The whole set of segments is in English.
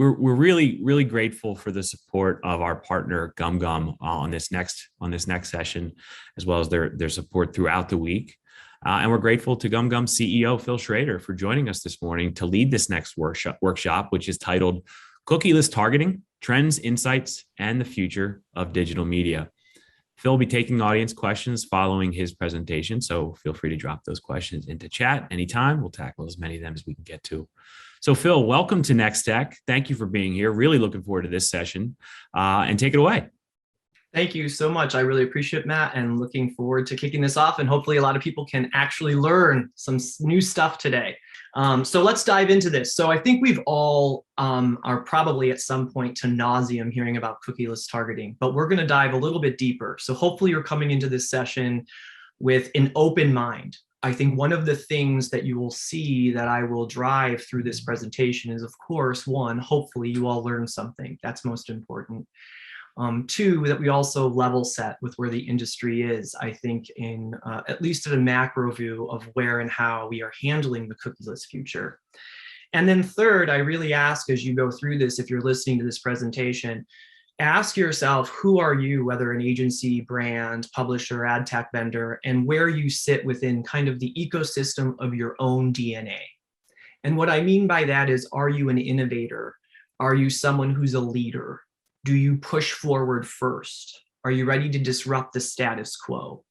we're really grateful for the support of our partner GumGum on this next session, as well as their support throughout the week. And we're grateful to GumGum CEO Phil Schraeder for joining us this morning to lead this next workshop, which is titled Cookieless Targeting: Trends, Insights, and the Future of Digital Media. Phil will be taking audience questions following his presentation, so feel free to drop those questions into chat anytime. We'll tackle as many of them as we can get to. So Phil, welcome to NexTech. Thank you for being here. Really looking forward to this session, and take it away. Thank you so much. I really appreciate it, Matt, and looking forward to kicking this off. And hopefully a lot of people can actually learn some new stuff today. So let's dive into this. So I think we've all are probably at some point to nauseam hearing about cookieless targeting, but we're going to dive a little bit deeper. So hopefully you're coming into this session with an open mind. I think one of the things that you will see that I will drive through this presentation is, of course, one, hopefully you all learn something. That's most important. Two, that we also level set with where the industry is, I think, in at least at a macro view of where and how we are handling the cookieless future. And then third, I really ask as you go through this, if you're listening to this presentation, ask yourself, who are you, whether an agency, brand, publisher, ad tech vendor, and where you sit within kind of the ecosystem of your own DNA. And what I mean by that is, are you an innovator? Are you someone who's a leader? Do you push forward first? Are you ready to disrupt the status quo?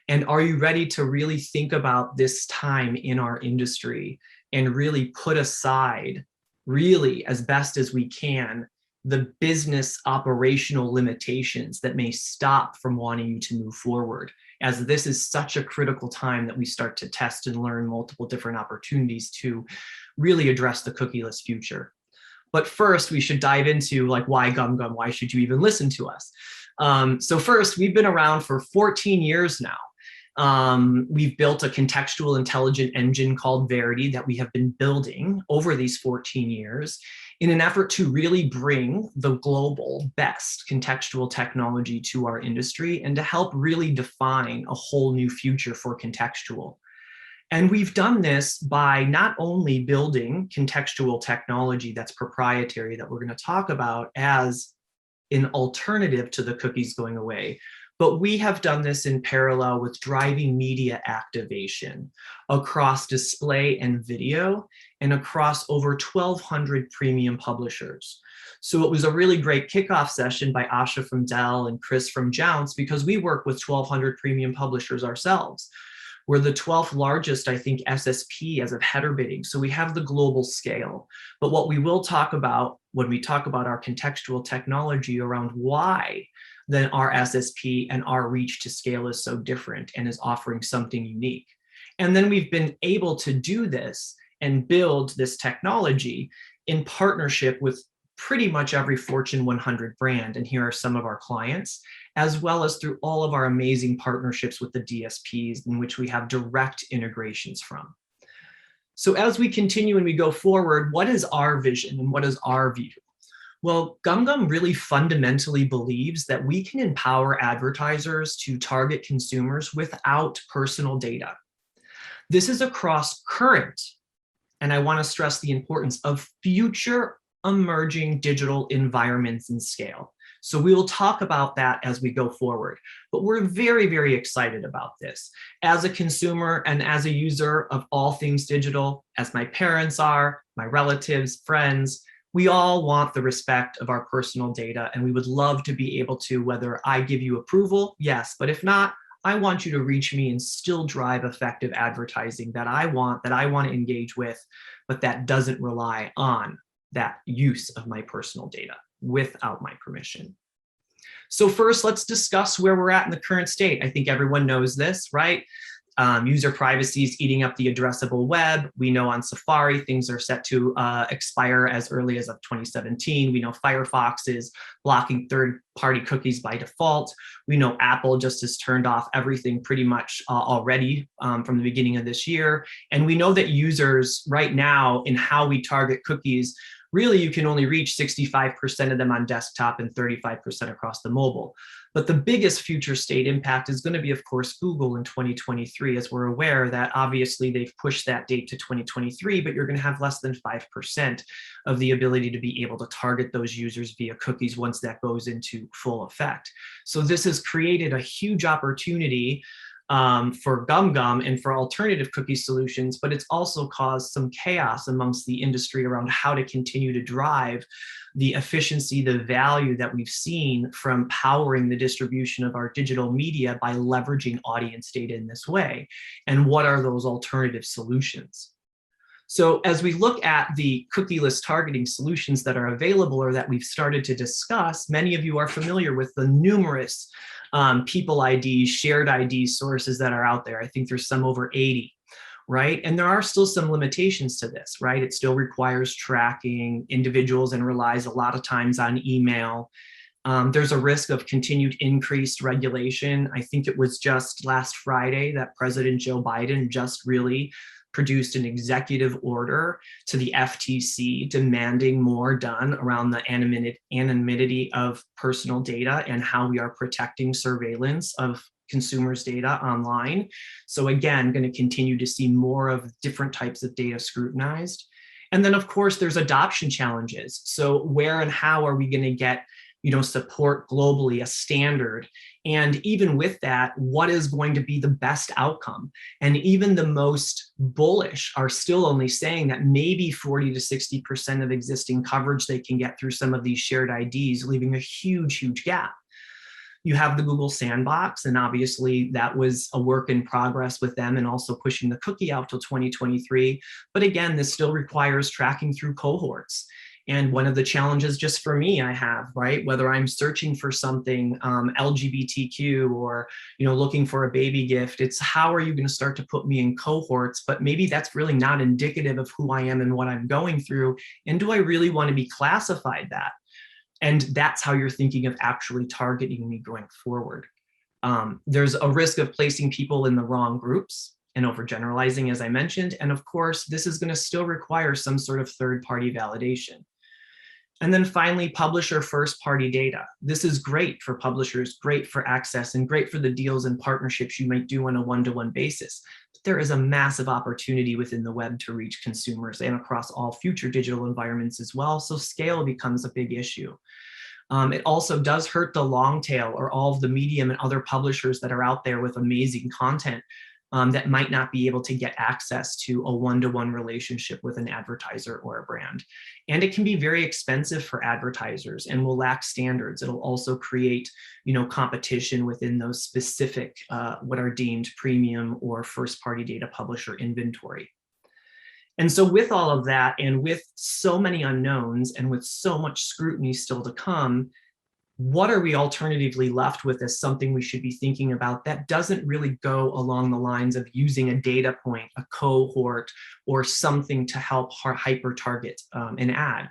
And are you ready to really think about this time in our industry and really put aside, really as best as we can, the business operational limitations that may stop from wanting you to move forward, as this is such a critical time that we start to test and learn multiple different opportunities to really address the cookieless future. But first, we should dive into like, why GumGum? Why should you even listen to us? So first, we've been around for 14 years now. We've built a contextual intelligent engine called Verity that we have been building over these 14 years in an effort to really bring the global best contextual technology to our industry and to help really define a whole new future for contextual. And we've done this by not only building contextual technology that's proprietary that we're going to talk about as an alternative to the cookies going away, but we have done this in parallel with driving media activation across display and video and across over 1,200 premium publishers. So it was a really great kickoff session by Asha from Dell and Chris from Jounce, because we work with 1,200 premium publishers ourselves. We're the 12th largest, I think, SSP as of header bidding. So we have the global scale. But what we will talk about when we talk about our contextual technology around why then our SSP and our reach to scale is so different and is offering something unique. And then we've been able to do this and build this technology in partnership with pretty much every Fortune 100 brand. And here are some of our clients, as well as through all of our amazing partnerships with the DSPs in which we have direct integrations from. So as we continue and we go forward, what is our vision and what is our view? Well, GumGum really fundamentally believes that we can empower advertisers to target consumers without personal data. This is across current, and I want to stress the importance of future emerging digital environments and scale. So we will talk about that as we go forward, but we're very, very excited about this. As a consumer and as a user of all things digital, as my parents are, my relatives, friends, we all want the respect of our personal data, and we would love to be able to, whether I give you approval, yes, but if not, I want you to reach me and still drive effective advertising that I want to engage with, but that doesn't rely on that use of my personal data without my permission. So first, let's discuss where we're at in the current state. I think everyone knows this, right? User privacy is eating up the addressable web. We know on Safari, things are set to expire as early as of 2017. We know Firefox is blocking third-party cookies by default. We know Apple just has turned off everything pretty much already from the beginning of this year. And we know that users right now in how we target cookies, really you can only reach 65% of them on desktop and 35% across the mobile. But the biggest future state impact is going to be, of course, Google in 2023, as we're aware that obviously they've pushed that date to 2023, but you're going to have less than 5% of the ability to be able to target those users via cookies once that goes into full effect. So this has created a huge opportunity for GumGum and for alternative cookie solutions, but it's also caused some chaos amongst the industry around how to continue to drive the efficiency, the value that we've seen from powering the distribution of our digital media by leveraging audience data in this way. And what are those alternative solutions? So as we look at the cookieless targeting solutions that are available or that we've started to discuss, many of you are familiar with the numerous people IDs, shared ID sources that are out there. I think there's some over 80. Right? And there are still some limitations to this, right? It still requires tracking individuals and relies a lot of times on email. There's a risk of continued increased regulation. I think it was just last Friday that President Joe Biden just really produced an executive order to the FTC demanding more done around the anonymity of personal data and how we are protecting surveillance of consumers' data online. So again, going to continue to see more of different types of data scrutinized. And then of course, there's adoption challenges. So where and how are we going to get support globally, a standard? And even with that, what is going to be the best outcome? And even the most bullish are still only saying that maybe 40 to 60% of existing coverage they can get through some of these shared IDs, leaving a huge, huge gap. You have the Google sandbox, and obviously that was a work in progress with them and also pushing the cookie out till 2023. But again, this still requires tracking through cohorts. And one of the challenges just for me I have, right, whether I'm searching for something LGBTQ or, looking for a baby gift, it's how are you going to start to put me in cohorts? But maybe that's really not indicative of who I am and what I'm going through. And do I really want to be classified that? And that's how you're thinking of actually targeting me going forward. There's a risk of placing people in the wrong groups and overgeneralizing, as I mentioned. And of course, this is going to still require some sort of third-party validation. And then finally, publisher first-party data. This is great for publishers, great for access, and great for the deals and partnerships you might do on a one-to-one basis. But there is a massive opportunity within the web to reach consumers and across all future digital environments as well. So scale becomes a big issue. It also does hurt the long tail or all of the medium and other publishers that are out there with amazing content that might not be able to get access to a one-to-one relationship with an advertiser or a brand. And it can be very expensive for advertisers and will lack standards. It'll also create, competition within those specific, what are deemed premium or first-party data publisher inventory. And so with all of that, and with so many unknowns and with so much scrutiny still to come, what are we alternatively left with as something we should be thinking about that doesn't really go along the lines of using a data point, a cohort, or something to help hyper target an ad?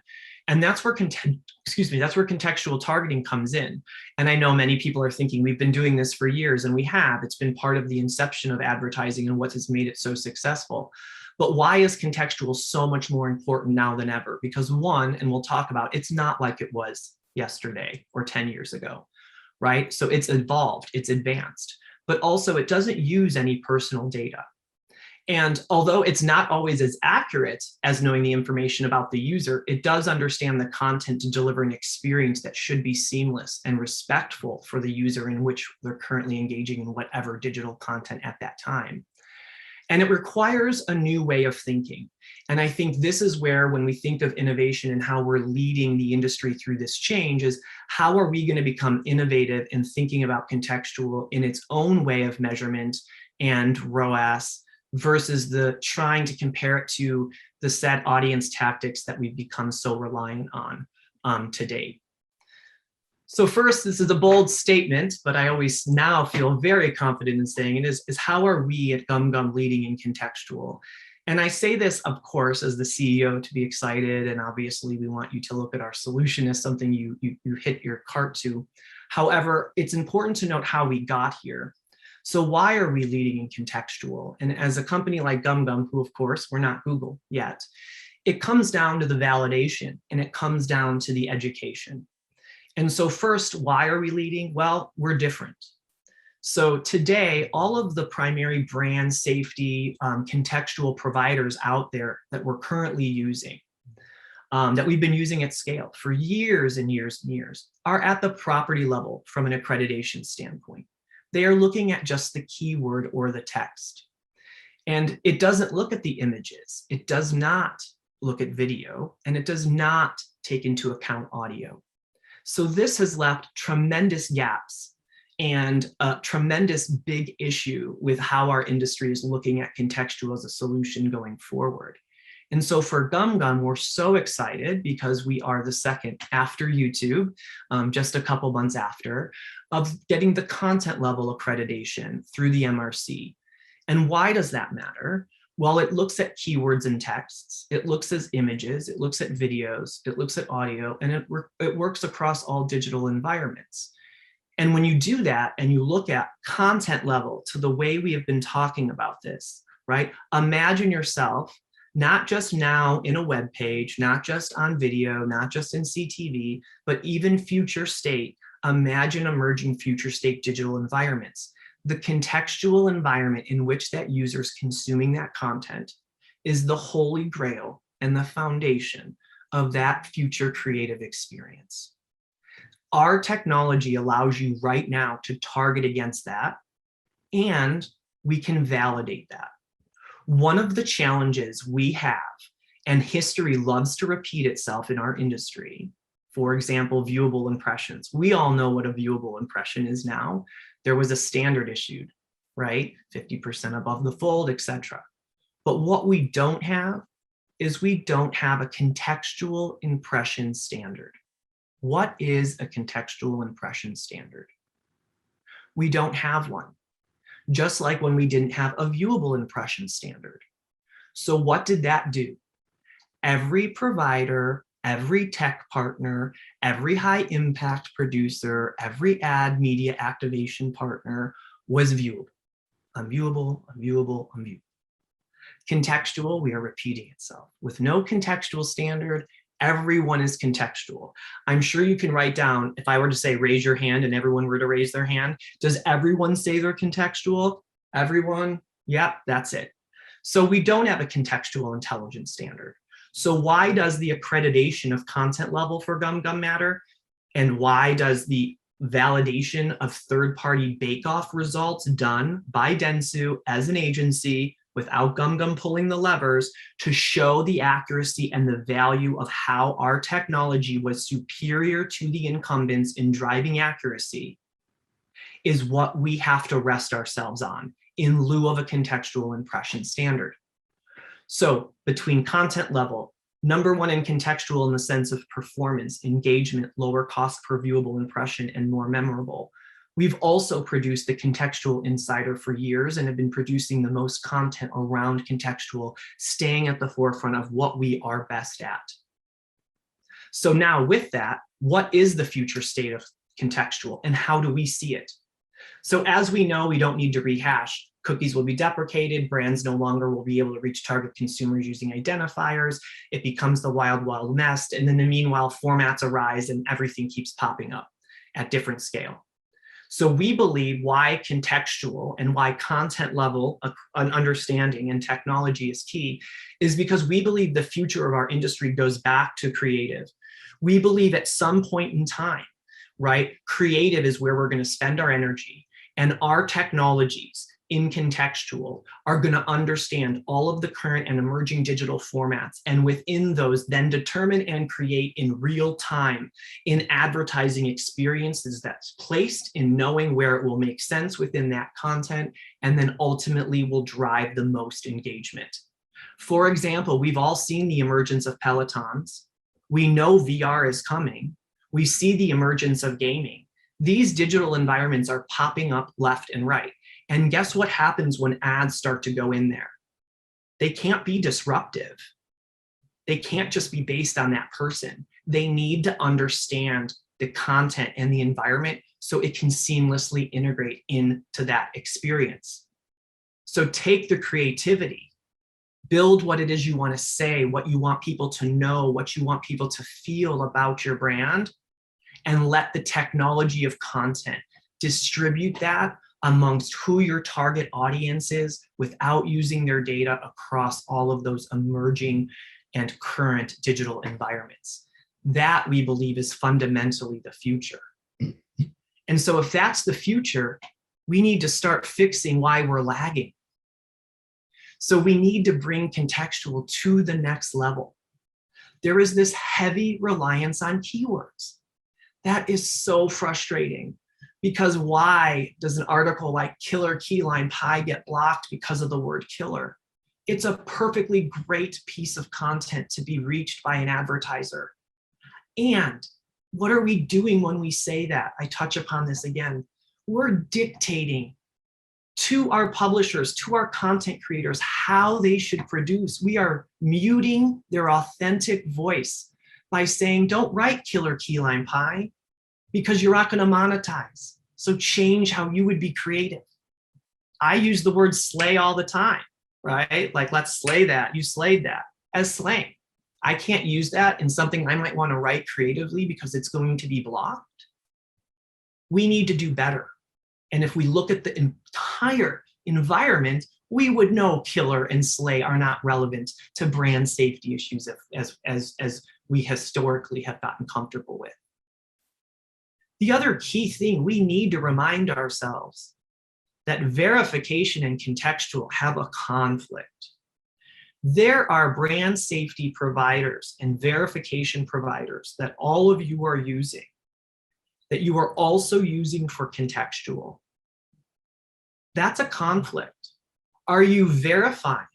And that's where contextual targeting comes in. And I know many people are thinking we've been doing this for years, and we have. It's been part of the inception of advertising and what has made it so successful. But why is contextual so much more important now than ever? Because one, and we'll talk about, it's not like it was yesterday or 10 years ago, right? So it's evolved, it's advanced, but also it doesn't use any personal data. And although it's not always as accurate as knowing the information about the user, it does understand the content to deliver an experience that should be seamless and respectful for the user in which they're currently engaging in whatever digital content at that time. And it requires a new way of thinking. And I think this is where, when we think of innovation and how we're leading the industry through this change, is how are we going to become innovative in thinking about contextual in its own way of measurement and ROAS versus the trying to compare it to the set audience tactics that we've become so reliant on to date. So first, this is a bold statement, but I always now feel very confident in saying it is how are we at GumGum leading in contextual? And I say this, of course, as the CEO to be excited, and obviously we want you to look at our solution as something you hit your cart to. However, it's important to note how we got here. So why are we leading in contextual? And as a company like GumGum, who of course, we're not Google yet, It comes down to the validation, and it comes down to the education. And so first, why are we leading? Well, we're different. So today, all of the primary brand safety contextual providers out there that we're currently using, that we've been using at scale for years and years and years, are at the property level from an accreditation standpoint. They are looking at just the keyword or the text. And it doesn't look at the images. It does not look at video, and it does not take into account audio. So this has left tremendous gaps and a tremendous big issue with how our industry is looking at contextual as a solution going forward. And so for GumGum, we're so excited because we are the second after YouTube, just a couple months after, of getting the content level accreditation through the MRC. And why does that matter? Well, it looks at keywords and texts, it looks at images, it looks at videos, it looks at audio, and it works across all digital environments. And when you do that and you look at content level to the way we have been talking about this, right? Imagine yourself not just now in a web page, not just on video, not just in CTV, but even future state. Imagine emerging future state digital environments. The contextual environment in which that user is consuming that content is the holy grail and the foundation of that future creative experience. Our technology allows you right now to target against that, and we can validate that. One of the challenges we have, and history loves to repeat itself in our industry, for example, viewable impressions. We all know what a viewable impression is now. There was a standard issued, right? 50% above the fold, etc. But what we don't have is we don't have a contextual impression standard. What is a contextual impression standard? We don't have one, just like when we didn't have a viewable impression standard. So what did that do? Every provider, every tech partner, every high impact producer, every ad media activation partner was viewable. Unviewable, unviewable, unviewable. Contextual, we are repeating itself. With no contextual standard, everyone is contextual. I'm sure you can write down, if I were to say raise your hand and everyone were to raise their hand, does everyone say they're contextual? Everyone? Yep, that's it. So we don't have a contextual intelligence standard. So why does the accreditation of content level for GumGum matter? And why does the validation of third-party bake-off results done by Dentsu as an agency without GumGum pulling the levers to show the accuracy and the value of how our technology was superior to the incumbents in driving accuracy is what we have to rest ourselves on in lieu of a contextual impression standard. So between content level, number one in contextual in the sense of performance, engagement, lower cost per viewable impression, and more memorable. We've also produced the Contextual Insider for years and have been producing the most content around contextual, staying at the forefront of what we are best at. So now with that, what is the future state of contextual and how do we see it? So as we know, we don't need to rehash. Cookies will be deprecated, brands no longer will be able to reach target consumers using identifiers. It becomes the wild, wild west. And then in the meanwhile, formats arise and everything keeps popping up at different scale. So we believe why contextual and why content level understanding and technology is key is because we believe the future of our industry goes back to creative. We believe at some point in time, right, creative is where we're going to spend our energy, and our technologies in contextual are going to understand all of the current and emerging digital formats, and within those then determine and create in real time in advertising experiences that's placed in knowing where it will make sense within that content and then ultimately will drive the most engagement. For example, we've all seen the emergence of Pelotons. We know VR is coming. We see the emergence of gaming. These digital environments are popping up left and right. And guess what happens when ads start to go in there? They can't be disruptive. They can't just be based on that person. They need to understand the content and the environment so it can seamlessly integrate into that experience. So take the creativity, Build what it is you want to say, what you want people to know, what you want people to feel about your brand, and let the technology of content distribute that amongst who your target audience is without using their data across all of those emerging and current digital environments. That, we believe, is fundamentally the future. And so if that's the future, we need to start fixing why we're lagging. So we need to bring contextual to the next level. There is this heavy reliance on keywords. That is so frustrating, because why does an article like killer keyline pie get blocked because of the word killer? It's a perfectly great piece of content to be reached by an advertiser. And what are we doing when we say that? I touch upon this again. We're dictating to our publishers, to our content creators, how they should produce. We are muting their authentic voice by saying, don't write killer keyline pie because you're not going to monetize. So change how you would be creative. I use the word slay all the time, right? Like, let's slay that. You slayed that as slang. I can't use that in something I might want to write creatively because it's going to be blocked. We need to do better. And if we look at the entire environment, we would know killer and slay are not relevant to brand safety issues as we historically have gotten comfortable with. The other key thing, we need to remind ourselves that verification and contextual have a conflict. There are brand safety providers and verification providers that all of you are using, that you are also using for contextual. That's a conflict. Are you verifying?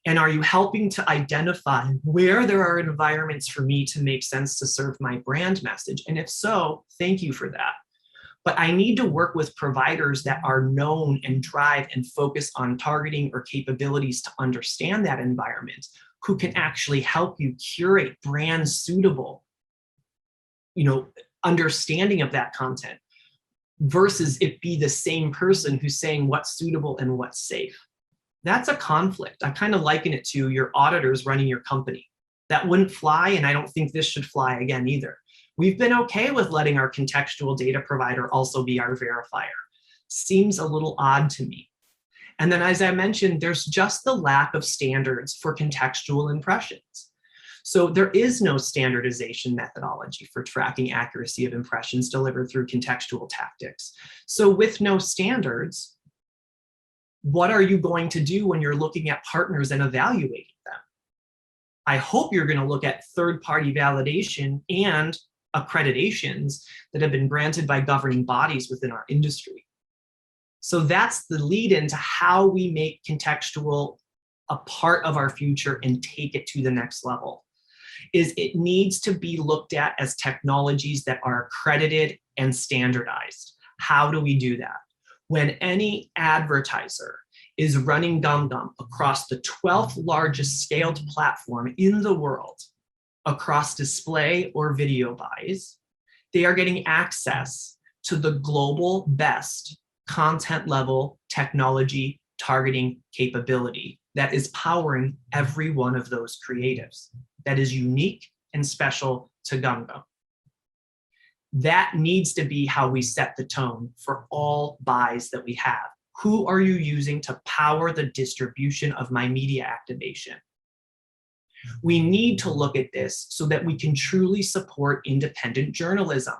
And are you helping to identify where there are environments for me to make sense to serve my brand message? And if so, thank you for that. But I need to work with providers that are known and drive and focus on targeting or capabilities to understand that environment, who can actually help you curate brand suitable, understanding of that content, versus it be the same person who's saying what's suitable and what's safe. That's a conflict. I kind of liken it to your auditors running your company. That wouldn't fly, and I don't think this should fly again either. We've been okay with letting our contextual data provider also be our verifier. Seems a little odd to me. And then, as I mentioned, there's just the lack of standards for contextual impressions. So there is no standardization methodology for tracking accuracy of impressions delivered through contextual tactics. So with no standards, what are you going to do when you're looking at partners and evaluating them? I hope you're going to look at third-party validation and accreditations that have been granted by governing bodies within our industry. So that's the lead into how we make contextual a part of our future and take it to the next level. Is it needs to be looked at as technologies that are accredited and standardized. How do we do that? When any advertiser is running GumGum across the 12th largest scaled platform in the world, across display or video buys, they are getting access to the global best content level technology targeting capability that is powering every one of those creatives. That is unique and special to GumGum. That needs to be how we set the tone for all buys that we have. Who are you using to power the distribution of my media activation? We need to look at this so that we can truly support independent journalism.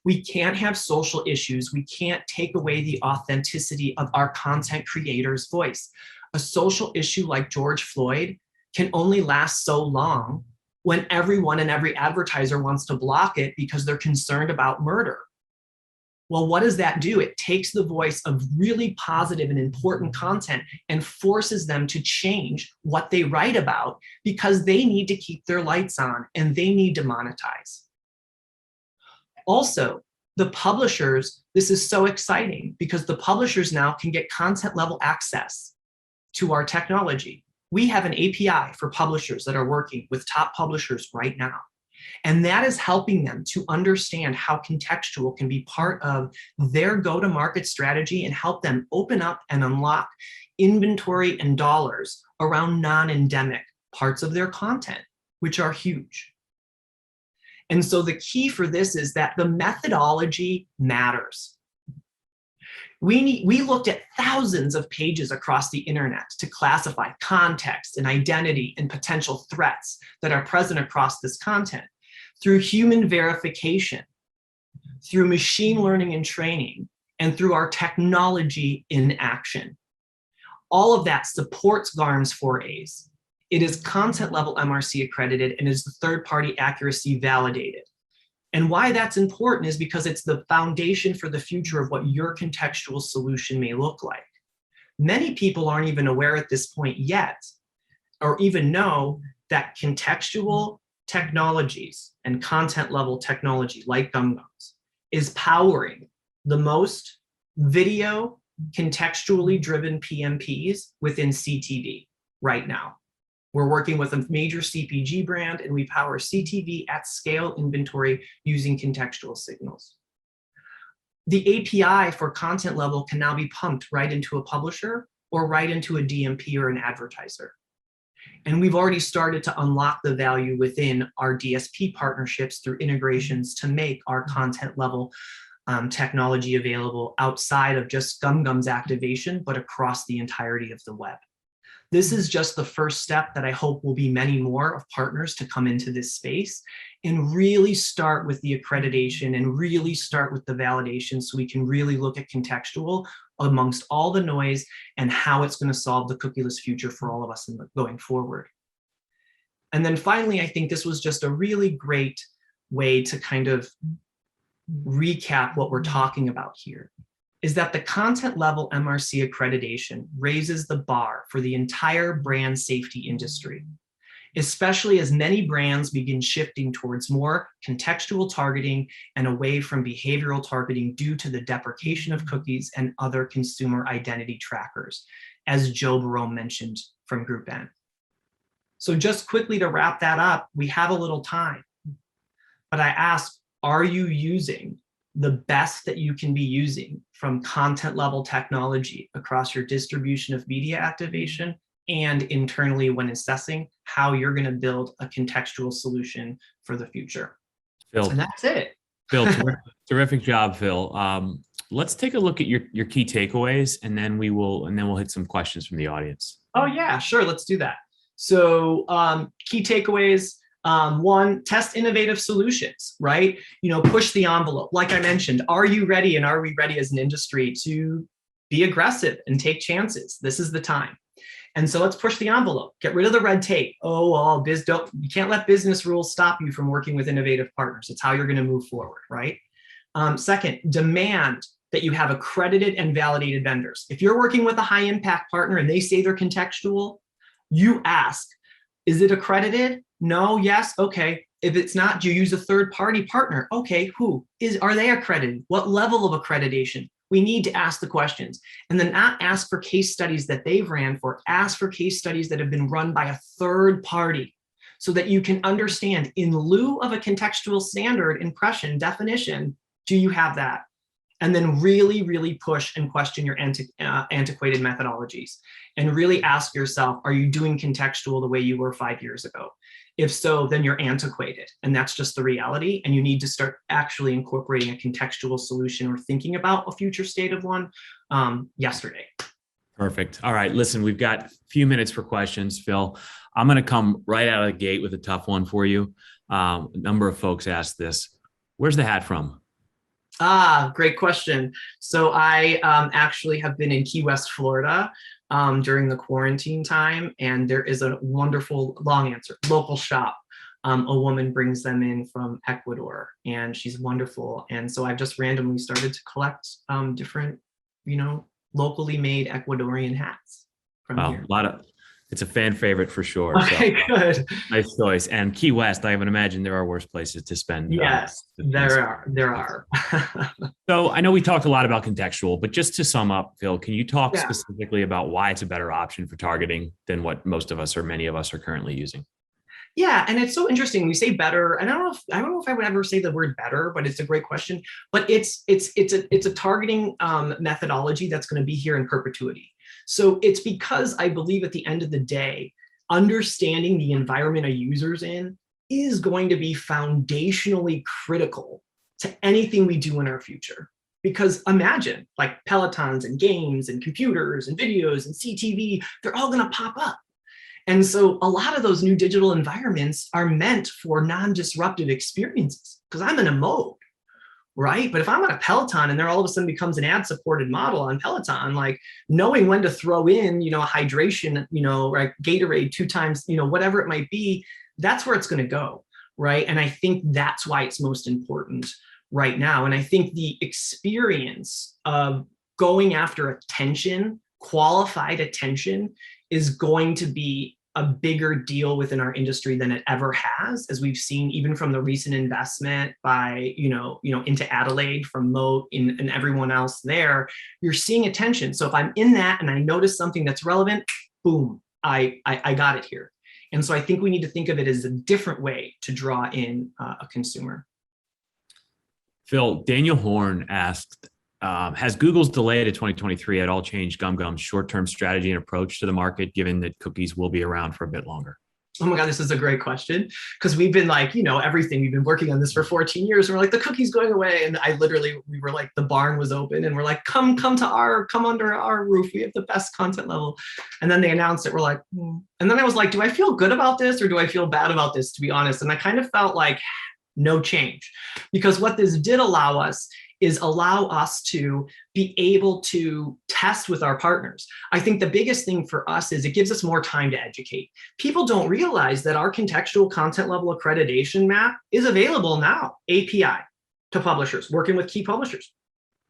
We can't have social issues. We can't take away the authenticity of our content creator's voice. A social issue like George Floyd can only last so long when everyone and every advertiser wants to block it because they're concerned about murder. Well, what does that do? It takes the voice of really positive and important content and forces them to change what they write about because they need to keep their lights on and they need to monetize. Also, the publishers, this is so exciting because the publishers now can get content level access to our technology. We have an API for publishers that are working with top publishers right now. And that is helping them to understand how contextual can be part of their go-to-market strategy and help them open up and unlock inventory and dollars around non-endemic parts of their content, which are huge. And so the key for this is that the methodology matters. We looked at thousands of pages across the internet to classify context and identity and potential threats that are present across this content. Through human verification, through machine learning and training, and through our technology in action. All of that supports GARM's 4As. It is content level MRC accredited and is the third-party accuracy validated. And why that's important is because it's the foundation for the future of what your contextual solution may look like. Many people aren't even aware at this point yet, or even know that contextual technologies and content level technology like GumGums is powering the most video contextually driven PMPs within CTV right now. We're working with a major CPG brand and we power CTV at scale inventory using contextual signals. The API for content level can now be pumped right into a publisher or right into a DMP or an advertiser. And we've already started to unlock the value within our DSP partnerships through integrations to make our content level technology available outside of just GumGum's activation, but across the entirety of the web. This is just the first step that I hope will be many more of partners to come into this space and really start with the accreditation and really start with the validation so we can really look at contextual amongst all the noise and how it's going to solve the cookieless future for all of us going forward. And then finally, I think this was just a really great way to kind of recap what we're talking about here, is that the content level MRC accreditation raises the bar for the entire brand safety industry, especially as many brands begin shifting towards more contextual targeting and away from behavioral targeting due to the deprecation of cookies and other consumer identity trackers, as Joe Barone mentioned from Group N. So just quickly to wrap that up, we have a little time, but I ask, are you using the best that you can be using from content level technology across your distribution of media activation and internally when assessing how you're going to build a contextual solution for the future? Phil, and that's it. Phil, terrific job, Phil. Let's take a look at your key takeaways, and then we'll hit some questions from the audience. Oh yeah, sure. Let's do that. So key takeaways. One, test innovative solutions, right? Push the envelope. Like I mentioned, are you ready and are we ready as an industry to be aggressive and take chances? This is the time. And so let's push the envelope, get rid of the red tape. You can't let business rules stop you from working with innovative partners. It's how you're going to move forward, right? Second, demand that you have accredited and validated vendors. If you're working with a high impact partner and they say they're contextual, you ask, is it accredited? No, yes, okay. If it's not, do you use a third-party partner? Okay, are they accredited? What level of accreditation? We need to ask the questions and then not ask for case studies that they've ran for, ask for case studies that have been run by a third party so that you can understand in lieu of a contextual standard impression definition, do you have that? And then really, really push and question your antiquated methodologies and really ask yourself, are you doing contextual the way you were 5 years ago? If so, then you're antiquated and that's just the reality. And you need to start actually incorporating a contextual solution or thinking about a future state of one yesterday. Perfect. All right, listen, we've got a few minutes for questions, Phil. I'm going to come right out of the gate with a tough one for you. A number of folks asked this. Where's the hat from? Great question. So I actually have been in Key West, Florida during the quarantine time, and there is a wonderful, long answer, local shop. A woman brings them in from Ecuador and she's wonderful. And so I've just randomly started to collect different, locally made Ecuadorian hats from here. It's a fan favorite for sure. Okay, so, good. Nice choice. And Key West, I would imagine there are worse places to spend. Yes, there are. So I know we talked a lot about contextual, but just to sum up, Phil, can you talk specifically about why it's a better option for targeting than what most of us or many of us are currently using? Yeah, and it's so interesting. We say better, and I don't know if I would ever say the word better, but it's a great question. But it's a targeting methodology that's going to be here in perpetuity. So it's because I believe at the end of the day, understanding the environment a user's in is going to be foundationally critical to anything we do in our future. Because imagine like Pelotons and games and computers and videos and CTV, they're all going to pop up. And so a lot of those new digital environments are meant for non-disruptive experiences because I'm in a mode, right? But if I'm on a Peloton and there all of a sudden becomes an ad-supported model on Peloton, like knowing when to throw in, a hydration, like Gatorade 2 times, whatever it might be, that's where it's going to go, right? And I think that's why it's most important right now. And I think the experience of going after attention, qualified attention, is going to be a bigger deal within our industry than it ever has, as we've seen even from the recent investment by, into Adelaide from Moat and everyone else there. You're seeing attention. So if I'm in that and I notice something that's relevant, boom, I got it here. And so I think we need to think of it as a different way to draw in a consumer. Phil, Daniel Horn asked, has Google's delay to 2023 at all changed GumGum's short-term strategy and approach to the market, given that cookies will be around for a bit longer? Oh my God, this is a great question, because we've been like, everything. We've been working on this for 14 years. And we're like, the cookie's going away. And we were like, the barn was open and we're like, come under our roof. We have the best content level. And then they announced it. We're like, And then I was like, do I feel good about this or do I feel bad about this, to be honest? And I kind of felt like no change, because what this did allow us to be able to test with our partners. I think the biggest thing for us is it gives us more time to educate. People don't realize that our contextual content level accreditation map is available now, API to publishers, working with key publishers.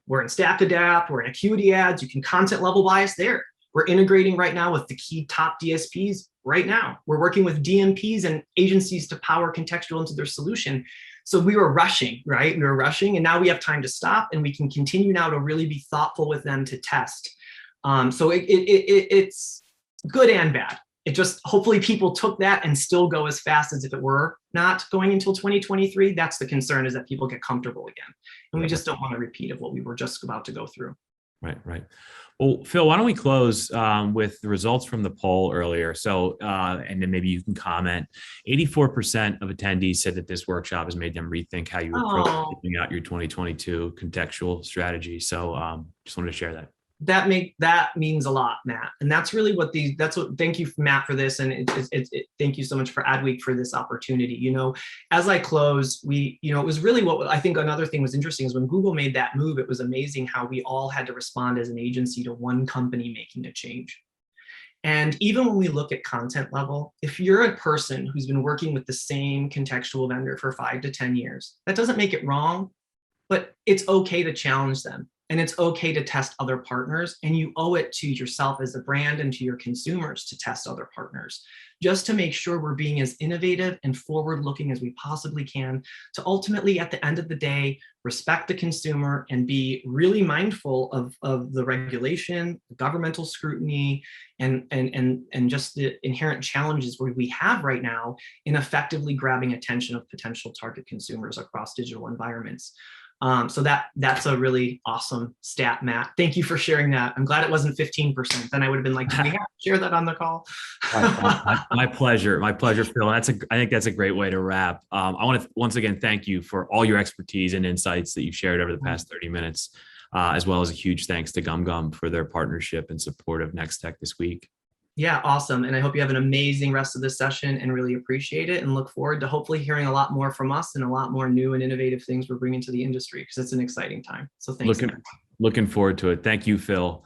We're in Stacked Adapt, we're in Acuity Ads, you can content level bias there. We're integrating right now with the key top DSPs right now. We're working with DMPs and agencies to power contextual into their solution. So we were rushing, right? We were rushing, and now we have time to stop, and we can continue now to really be thoughtful with them to test. So it's good and bad. It just, hopefully people took that and still go as fast as if it were not going until 2023. That's the concern, is that people get comfortable again. And we just don't want a repeat of what we were just about to go through. Right. Well, Phil, why don't we close with the results from the poll earlier? So, and then maybe you can comment. 84% of attendees said that this workshop has made them rethink how you approach figuring out your 2022 contextual strategy. So, just wanted to share that. That means a lot, Matt. And that's really thank you, Matt, for this. And thank you so much for Adweek for this opportunity. As I close, it was really what I think another thing was interesting is when Google made that move, it was amazing how we all had to respond as an agency to one company making a change. And even when we look at content level, if you're a person who's been working with the same contextual vendor for 5 to 10 years, that doesn't make it wrong, but it's okay to challenge them. And it's okay to test other partners, and you owe it to yourself as a brand and to your consumers to test other partners, just to make sure we're being as innovative and forward-looking as we possibly can to ultimately, at the end of the day, respect the consumer and be really mindful of the regulation, the governmental scrutiny, and just the inherent challenges where we have right now in effectively grabbing attention of potential target consumers across digital environments. So that's a really awesome stat, Matt. Thank you for sharing that. I'm glad it wasn't 15%. Then I would have been like, did we have to share that on the call? My pleasure, Phil. I think that's a great way to wrap. I want to once again thank you for all your expertise and insights that you've shared over the past 30 minutes, as well as a huge thanks to GumGum for their partnership and support of NexTech this week. Yeah, awesome. And I hope you have an amazing rest of this session and really appreciate it, and look forward to hopefully hearing a lot more from us and a lot more new and innovative things we're bringing to the industry, because it's an exciting time. So thanks. Looking forward to it. Thank you, Phil.